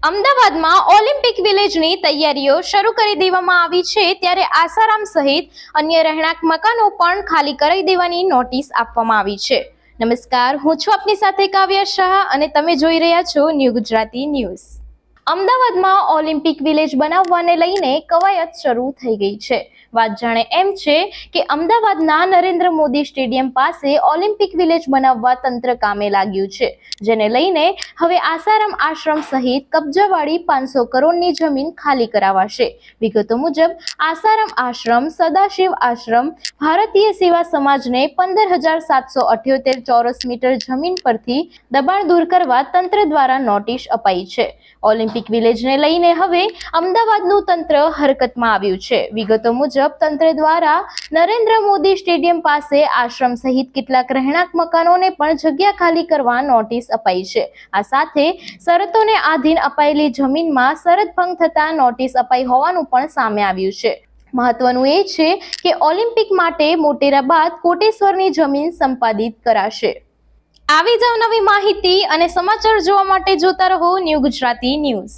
અમદાવાદમાં ઓલિમ્પિક વિલેજની તૈયારીઓ શરૂ કરી દેવામાં આવી છે, ત્યારે આસારામ સહિત અન્ય રહેણાંક મકાનો પણ ખાલી કરાવી દેવાની નોટિસ આપવામાં આવી છે। નમસ્કાર, હું છું આપની સાથે કાવ્યા શાહ અને તમે જોઈ રહ્યા છો ન્યૂ ગુજરાતી ન્યૂઝ। અમદાવાદમાં ઓલિમ્પિક વિલેજ બનાવવાને લઈને કવાયત શરૂ થઈ ગઈ છે। વાત જાણે એમ છે કે અમદાવાદના નરેન્દ્ર મોદી સ્ટેડિયમ પાસે ઓલિમ્પિક વિલેજ બનાવવા તંત્ર કામે લાગ્યું છે, જેને લઈને હવે આસારામ આશ્રમ સહિત કબજાવાળી 500 કરોડની જમીન ખાલી કરાવાશે। વિગતો મુજબ આસારામ આશ્રમ, સદાશિવ આશ્રમ, ભારતીય સેવા સમાજને 15,778 ચોરસ મીટર જમીન પરથી દબાણ દૂર કરવા તંત્ર દ્વારા નોટિસ અપાઈ છે। ઓલિમ્પિક વિલેજને લઈને હવે અમદાવાદનું તંત્ર હરકતમાં આવ્યું છે। વિગતો મુજબ તંત્ર દ્વારા નરેન્દ્ર મોદી સ્ટેડિયમ પાસે આશ્રમ સહિત કેટલાક રહેણાંક મકાનોને પણ જગ્યા ખાલી કરવા નોટિસ અપાઈ છે। આ સાથે શરતોને આધીન અપાયેલી જમીનમાં શરત ભંગ થતા નોટિસ અપાઈ હોવાનું પણ સામે આવ્યું છે। મહત્વનું એ છે કે ઓલિમ્પિક માટે મોટેરા બાદ કોટેશ્વરની જમીન સંપાદિત કરાશે। આવી જ નવી માહિતી અને સમાચાર જોવા માટે જોતા રહો ન્યૂ ગુજરાતી ન્યૂઝ।